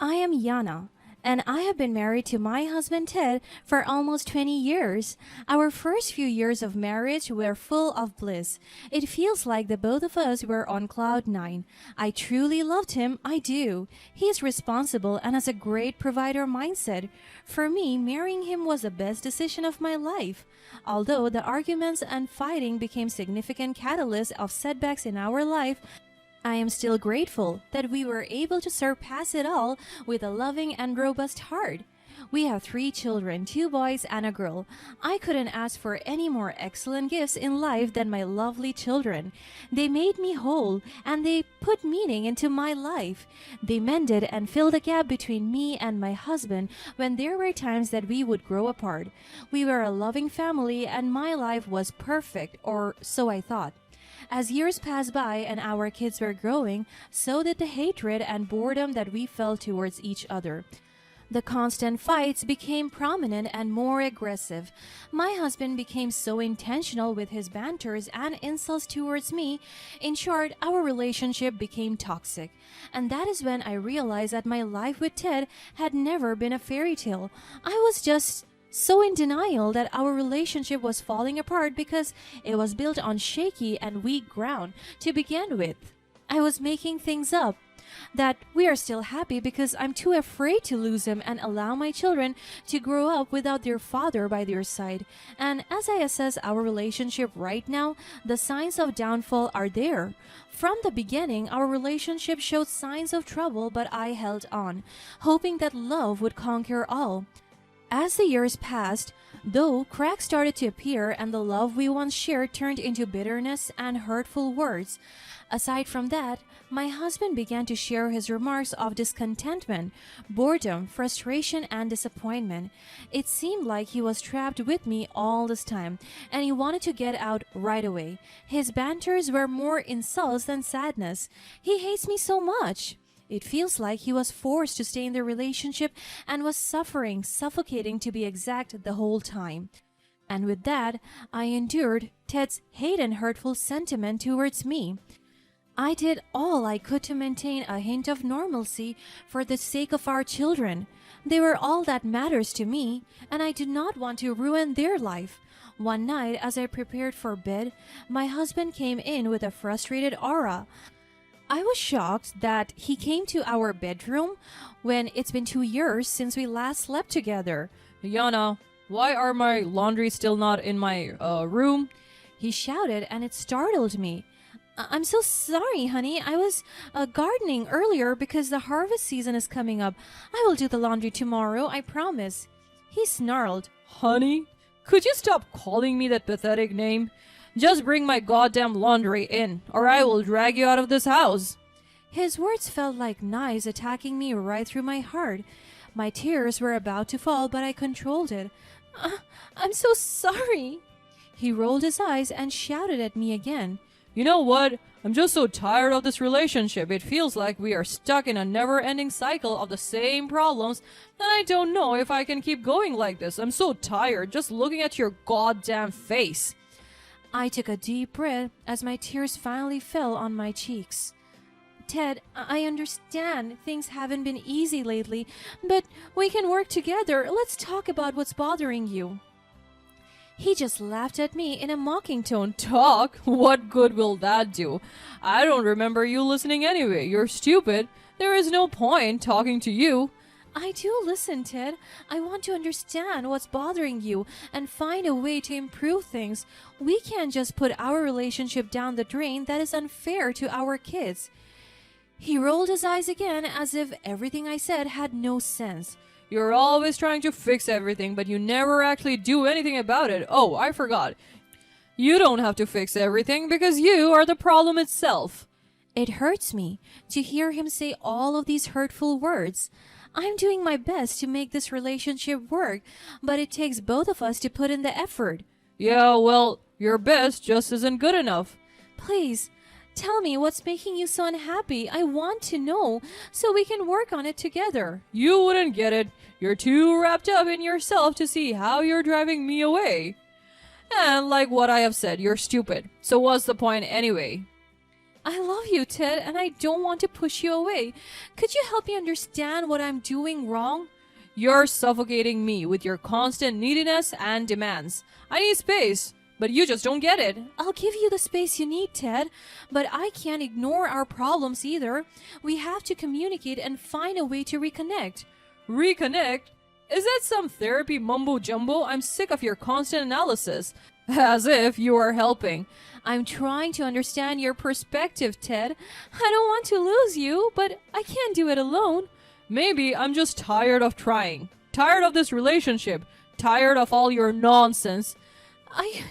I am Yana, and I have been married to my husband Ted for almost 20 years. Our first few years of marriage were full of bliss. It feels like the both of us were on cloud nine. I truly loved him, I do. He is responsible and has a great provider mindset. For me, marrying him was the best decision of my life. Although the arguments and fighting became significant catalysts of setbacks in our life, I am still grateful that we were able to surpass it all with a loving and robust heart. We have 3 children, 2 boys and a girl. I couldn't ask for any more excellent gifts in life than my lovely children. They made me whole and they put meaning into my life. They mended and filled a gap between me and my husband when there were times that we would grow apart. We were a loving family and my life was perfect, or so I thought. As years passed by and our kids were growing, so did the hatred and boredom that we felt towards each other. The constant fights became prominent and more aggressive. My husband became so intentional with his banters and insults towards me. In short, our relationship became toxic. And that is when I realized that my life with Ted had never been a fairy tale. I was just so in denial that our relationship was falling apart because it was built on shaky and weak ground to begin with. I was making things up. That we are still happy because I'm too afraid to lose him and allow my children to grow up without their father by their side. And as I assess our relationship right now, the signs of downfall are there. From the beginning, our relationship showed signs of trouble, but I held on, hoping that love would conquer all. As the years passed, though, cracks started to appear and the love we once shared turned into bitterness and hurtful words. Aside from that, my husband began to share his remarks of discontentment, boredom, frustration, and disappointment. It seemed like he was trapped with me all this time, and he wanted to get out right away. His banters were more insults than sadness. He hates me so much. It feels like he was forced to stay in the relationship and was suffering, suffocating to be exact the whole time. And with that, I endured Ted's hate and hurtful sentiment towards me. I did all I could to maintain a hint of normalcy for the sake of our children. They were all that matters to me, and I did not want to ruin their life. One night, as I prepared for bed, my husband came in with a frustrated aura. I was shocked that he came to our bedroom when it's been 2 years since we last slept together. Yana, why are my laundry still not in my room? He shouted, and it startled me. I'm so sorry, honey. I was gardening earlier because the harvest season is coming up. I will do the laundry tomorrow, I promise. He snarled. Honey, could you stop calling me that pathetic name? Just bring my goddamn laundry in, or I will drag you out of this house. His words felt like knives attacking me right through my heart. My tears were about to fall, but I controlled it. I'm so sorry. He rolled his eyes and shouted at me again. You know what? I'm just so tired of this relationship. It feels like we are stuck in a never-ending cycle of the same problems, and I don't know if I can keep going like this. I'm so tired just looking at your goddamn face. I took a deep breath as my tears finally fell on my cheeks. Ted, I understand things haven't been easy lately, but we can work together. Let's talk about what's bothering you. He just laughed at me in a mocking tone. Talk? What good will that do? I don't remember you listening anyway. You're stupid. There is no point talking to you. I do listen, Ted. I want to understand what's bothering you and find a way to improve things. We can't just put our relationship down the drain. That is unfair to our kids. He rolled his eyes again as if everything I said had no sense. You're always trying to fix everything, but you never actually do anything about it. Oh, I forgot. You don't have to fix everything because you are the problem itself. It hurts me to hear him say all of these hurtful words. I'm doing my best to make this relationship work, but it takes both of us to put in the effort. Yeah, well, your best just isn't good enough. Please, tell me what's making you so unhappy. I want to know so we can work on it together. You wouldn't get it. You're too wrapped up in yourself to see how you're driving me away. And like what I have said, you're stupid. So what's the point anyway? I love you, Ted, and I don't want to push you away. Could you help me understand what I'm doing wrong? You're suffocating me with your constant neediness and demands. I need space, but you just don't get it. I'll give you the space you need, Ted, but I can't ignore our problems either. We have to communicate and find a way to reconnect. Reconnect? Is that some therapy mumbo jumbo? I'm sick of your constant analysis. As if you are helping. I'm trying to understand your perspective, Ted. I don't want to lose you, but I can't do it alone. Maybe I'm just tired of trying. Tired of this relationship. Tired of all your nonsense. I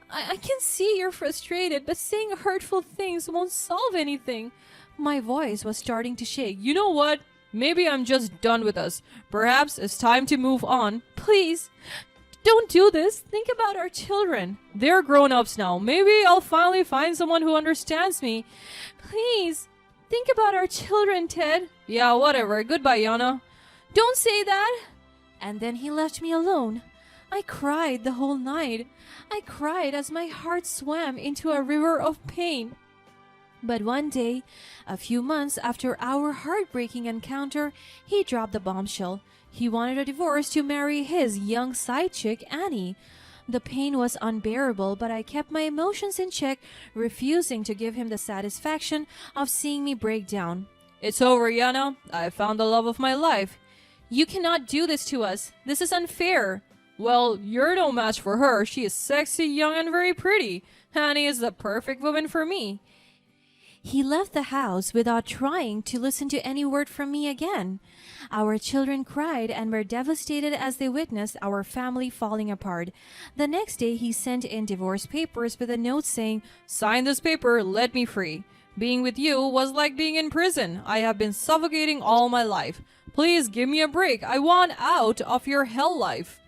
can see you're frustrated, but saying hurtful things won't solve anything. My voice was starting to shake. You know what? Maybe I'm just done with us. Perhaps it's time to move on. Please, don't do this. Think about our children. They're grown-ups now. Maybe I'll finally find someone who understands me. Please, think about our children, Ted. Yeah, whatever. Goodbye, Yana. Don't say that. And then he left me alone. I cried the whole night. I cried as my heart swam into a river of pain. But one day, a few months after our heartbreaking encounter, he dropped the bombshell. He wanted a divorce to marry his young side chick, Annie. The pain was unbearable, but I kept my emotions in check, refusing to give him the satisfaction of seeing me break down. It's over, Yana. I found the love of my life. You cannot do this to us. This is unfair. Well, you're no match for her. She is sexy, young, and very pretty. Annie is the perfect woman for me. He left the house without trying to listen to any word from me again. Our children cried and were devastated as they witnessed our family falling apart. The next day, he sent in divorce papers with a note saying, "Sign this paper, let me free. Being with you was like being in prison. I have been suffocating all my life. Please give me a break. I want out of your hell life."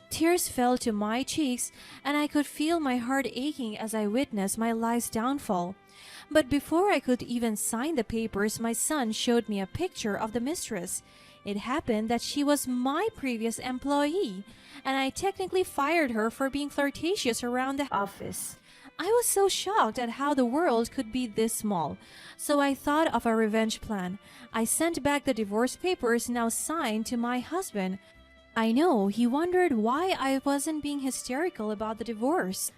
Tears fell to my cheeks, and I could feel my heart aching as I witnessed my life's downfall. But before I could even sign the papers, my son showed me a picture of the mistress. It happened that she was my previous employee, and I technically fired her for being flirtatious around the office. I was so shocked at how the world could be this small, so I thought of a revenge plan. I sent back the divorce papers now signed to my husband. I know he wondered why I wasn't being hysterical about the divorce.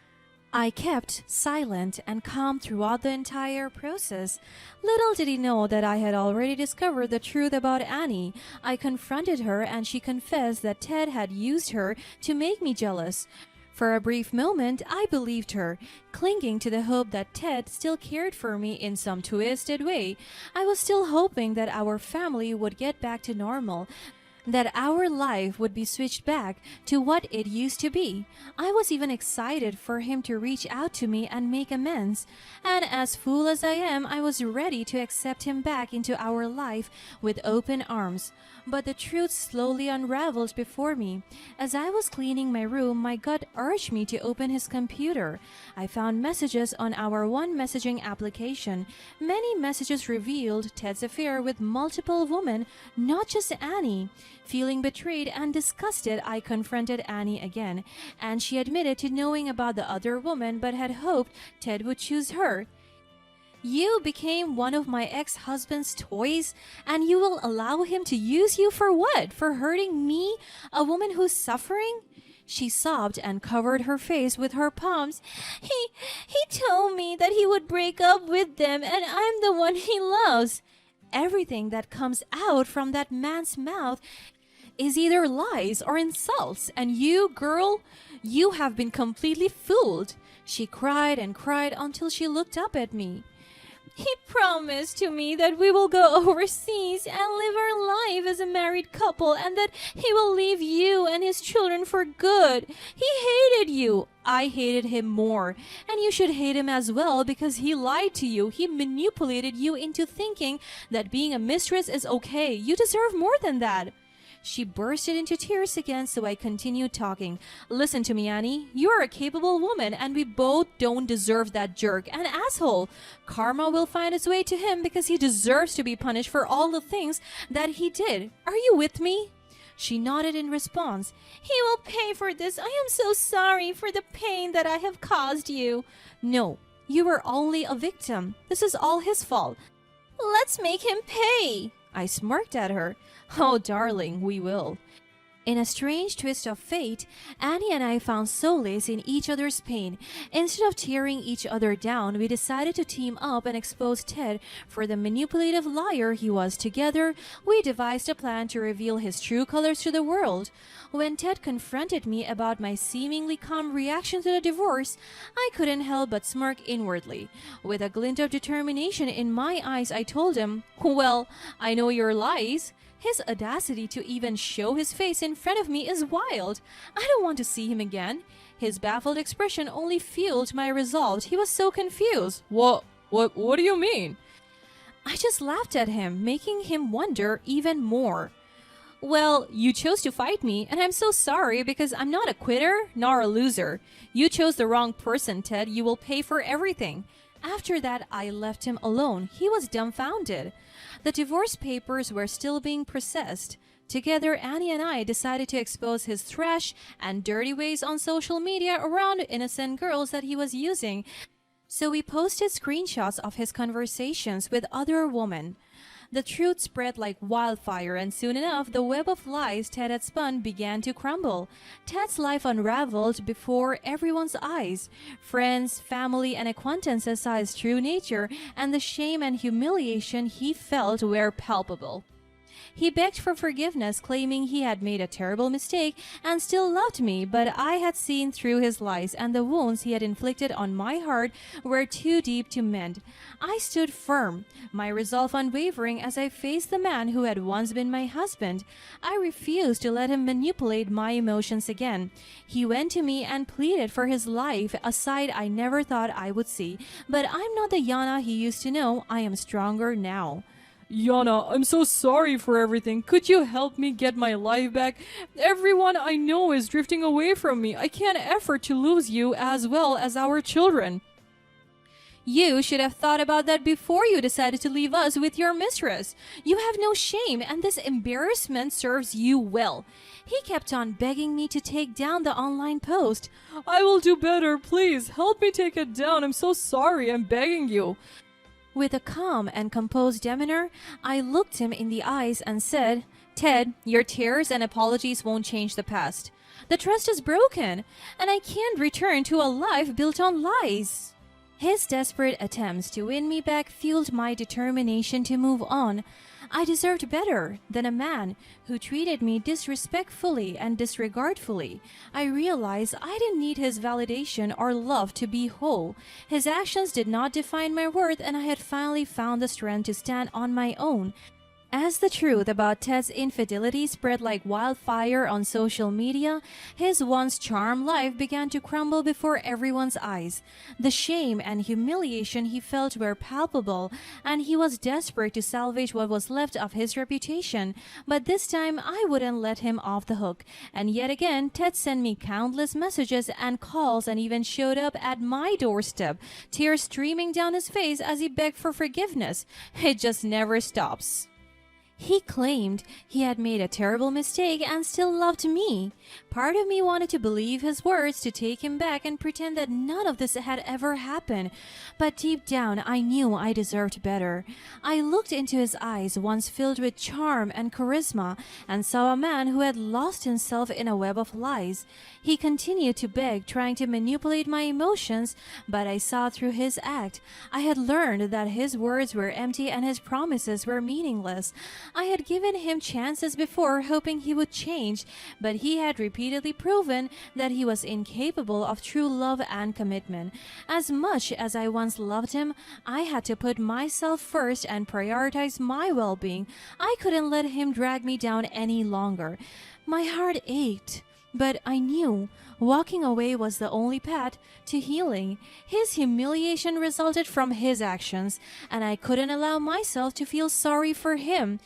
I kept silent and calm throughout the entire process. Little did he know that I had already discovered the truth about Annie. I confronted her and she confessed that Ted had used her to make me jealous. For a brief moment, I believed her, clinging to the hope that Ted still cared for me in some twisted way. I was still hoping that our family would get back to normal, that our life would be switched back to what it used to be. I was even excited for him to reach out to me and make amends. And as fool as I am, I was ready to accept him back into our life with open arms. But the truth slowly unraveled before me. As I was cleaning my room, my gut urged me to open his computer. I found messages on our one messaging application. Many messages revealed Ted's affair with multiple women, not just Annie. Feeling betrayed and disgusted, I confronted Annie again, and she admitted to knowing about the other woman but had hoped Ted would choose her. "You became one of my ex-husband's toys, and you will allow him to use you for what? For hurting me, a woman who's suffering?" She sobbed and covered her face with her palms. He told me that he would break up with them, and I'm the one he loves." Everything that comes out from that man's mouth is either lies or insults, and you, girl, you have been completely fooled. She cried and cried until she looked up at me. "He promised to me that we will go overseas and live our life as a married couple, and that he will leave you and his children for good. He hated you. I hated him more. And you should hate him as well because he lied to you. He manipulated you into thinking that being a mistress is okay. You deserve more than that." She bursted into tears again, so I continued talking. "Listen to me, Annie. You're a capable woman, and we both don't deserve that jerk, an asshole. Karma will find its way to him because he deserves to be punished for all the things that he did. Are you with me?" She nodded in response. "He will pay for this. I am so sorry for the pain that I have caused you." "No, You were only a victim. This is all his fault. Let's make him pay. I smirked at her. Oh, darling, we will. In a strange twist of fate, Annie and I found solace in each other's pain. Instead of tearing each other down, we decided to team up and expose Ted for the manipulative liar he was. Together, we devised a plan to reveal his true colors to the world. When Ted confronted me about my seemingly calm reaction to the divorce, I couldn't help but smirk inwardly. With a glint of determination in my eyes, I told him, "Well, I know your lies." His audacity to even show his face in front of me is wild. I don't want to see him again. His baffled expression only fueled my resolve. He was so confused. What do you mean? I just laughed at him, making him wonder even more. Well, you chose to fight me, and I'm so sorry because I'm not a quitter nor a loser. You chose the wrong person, Ted. You will pay for everything. After that, I left him alone. He was dumbfounded. The divorce papers were still being processed. Together, Annie and I decided to expose his trash and dirty ways on social media around innocent girls that he was using. So we posted screenshots of his conversations with other women. The truth spread like wildfire, and soon enough, the web of lies Ted had spun began to crumble. Ted's life unraveled before everyone's eyes. Friends, family, and acquaintances saw his true nature, and the shame and humiliation he felt were palpable. He begged for forgiveness, claiming he had made a terrible mistake and still loved me, but I had seen through his lies, and the wounds he had inflicted on my heart were too deep to mend. I stood firm, my resolve unwavering as I faced the man who had once been my husband. I refused to let him manipulate my emotions again. He went to me and pleaded for his life, a side I never thought I would see. But I'm not the Yana he used to know. I am stronger now. Yana, I'm so sorry for everything. Could you help me get my life back? Everyone I know is drifting away from me. I can't afford to lose you as well as our children. You should have thought about that before you decided to leave us with your mistress. You have no shame, and this embarrassment serves you well. He kept on begging me to take down the online post. I will do better. Please, help me take it down. I'm so sorry. I'm begging you. With a calm and composed demeanor, I looked him in the eyes and said, Ted, your tears and apologies won't change the past. The trust is broken, and I can't return to a life built on lies. His desperate attempts to win me back fueled my determination to move on. I deserved better than a man who treated me disrespectfully and disregardfully. I realized I didn't need his validation or love to be whole. His actions did not define my worth, and I had finally found the strength to stand on my own. As the truth about Ted's infidelity spread like wildfire on social media, his once charmed life began to crumble before everyone's eyes. The shame and humiliation he felt were palpable, and he was desperate to salvage what was left of his reputation. But this time, I wouldn't let him off the hook. And yet again, Ted sent me countless messages and calls and even showed up at my doorstep, tears streaming down his face as he begged for forgiveness. It just never stops. He claimed he had made a terrible mistake and still loved me. Part of me wanted to believe his words, to take him back and pretend that none of this had ever happened. But deep down, I knew I deserved better. I looked into his eyes, once filled with charm and charisma, and saw a man who had lost himself in a web of lies. He continued to beg, trying to manipulate my emotions, but I saw through his act. I had learned that his words were empty and his promises were meaningless. I had given him chances before, hoping he would change, but he had repeatedly proven that he was incapable of true love and commitment. As much as I once loved him, I had to put myself first and prioritize my well-being. I couldn't let him drag me down any longer. My heart ached, but I knew walking away was the only path to healing. His humiliation resulted from his actions, and I couldn't allow myself to feel sorry for him.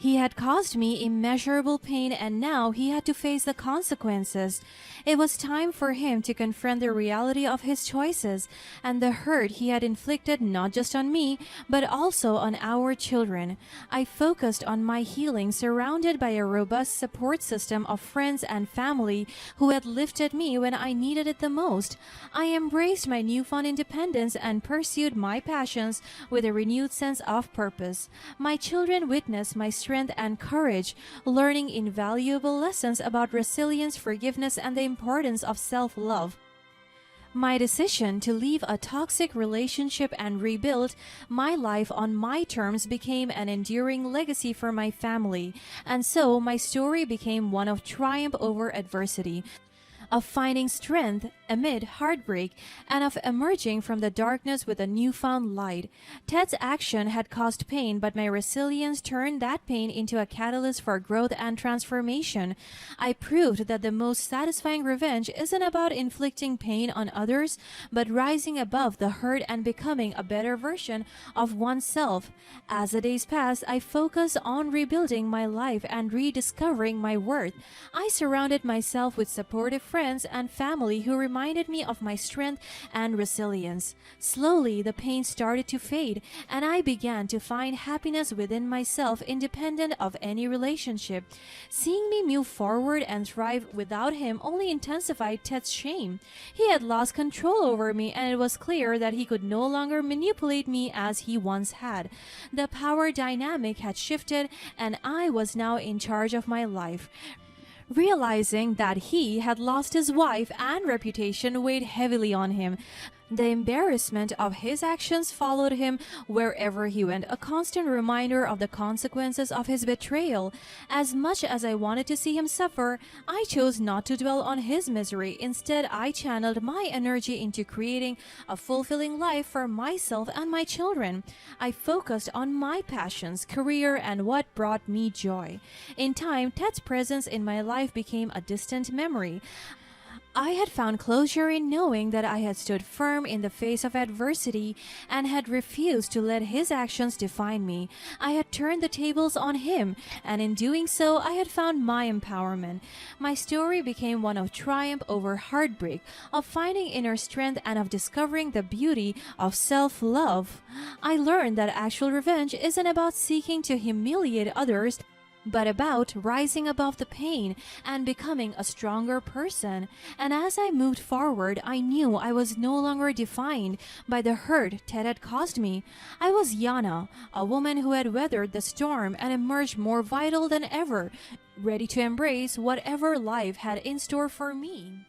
He had caused me immeasurable pain, and now he had to face the consequences. It was time for him to confront the reality of his choices and the hurt he had inflicted not just on me, but also on our children. I focused on my healing, surrounded by a robust support system of friends and family who had lifted me when I needed it the most. I embraced my newfound independence and pursued my passions with a renewed sense of purpose. My children witnessed my strength and courage, learning invaluable lessons about resilience, forgiveness, and the importance of self-love. My decision to leave a toxic relationship and rebuild my life on my terms became an enduring legacy for my family, and so my story became one of triumph over adversity, of finding strength amid heartbreak, and of emerging from the darkness with a newfound light. Ted's action had caused pain, but my resilience turned that pain into a catalyst for growth and transformation. I proved that the most satisfying revenge isn't about inflicting pain on others, but rising above the hurt and becoming a better version of oneself. As the days passed, I focused on rebuilding my life and rediscovering my worth. I surrounded myself with supportive friends and family who reminded me of my strength and resilience. Slowly, the pain started to fade, and I began to find happiness within myself independent of any relationship. Seeing me move forward and thrive without him only intensified Ted's shame. He had lost control over me, and it was clear that he could no longer manipulate me as he once had. The power dynamic had shifted, and I was now in charge of my life. Realizing that he had lost his wife and reputation weighed heavily on him. The embarrassment of his actions followed him wherever he went, a constant reminder of the consequences of his betrayal. As much as I wanted to see him suffer, I chose not to dwell on his misery. Instead, I channeled my energy into creating a fulfilling life for myself and my children. I focused on my passions, career, and what brought me joy. In time, Ted's presence in my life became a distant memory. I had found closure in knowing that I had stood firm in the face of adversity and had refused to let his actions define me. I had turned the tables on him, and in doing so, I had found my empowerment. My story became one of triumph over heartbreak, of finding inner strength, and of discovering the beauty of self-love. I learned that actual revenge isn't about seeking to humiliate others, but about rising above the pain and becoming a stronger person. And as I moved forward, I knew I was no longer defined by the hurt Ted had caused me. I was Yana, a woman who had weathered the storm and emerged more vital than ever, ready to embrace whatever life had in store for me.